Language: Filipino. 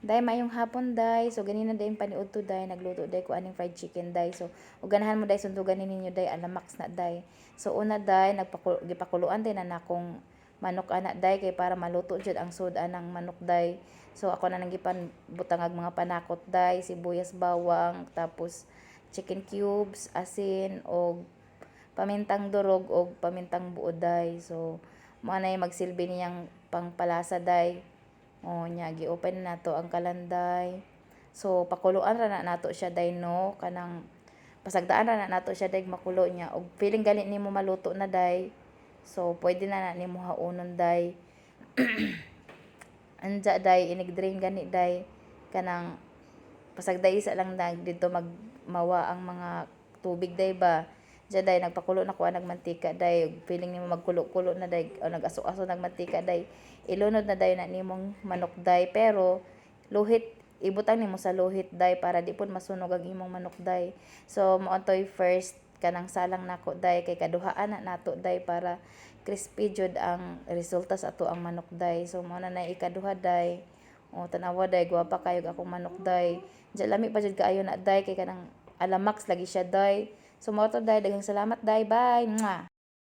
Day mayong hapon day. So ganina day paniud to day nagluto day ko aning fried chicken day. So ug ganahan mo day sundugan ninyo day alamax na day. So una day gipakuluan din na nakong manok ana day kay para maluto jud ang sud anang manok day. So ako na nang gipan butang mga panakot day, sibuyas, bawang, tapos chicken cubes, asin og pamintang durog og pamintang buod day. So mao na magsilbi niyang pangpalasa day. O nya gi-open na to ang kalanday. So pakuluan ra na nato siya day no kanang pasagdaan ra na nato siya day makulo niya og feeling gali nimo maluto na day. So pwede na nimo haunon day. Anja day inig-drain gani day kanang pasagday isa lang dito magmawa ang mga tubig day ba. Diya day nagpakulo na ko ang mantika day feeling nimo magkulo-kulo na day o nag-aso-aso mantika day ilunod na day na nimong manok day pero luhit ibutang nimo sa luhit day para di pud masunog ang imong manok day. So mo antoy first kanang salang nako day kay kaduhaan na nato day para crispy jud ang resulta sa ato ang manok day. So mo na ikaduha day. O tanawa day guwapa kayo akong manok day. Diya lami pa jud kaayo na day kay kanang alamax lagi siya day. So mo to day daghang salamat day. Bye. Mwah.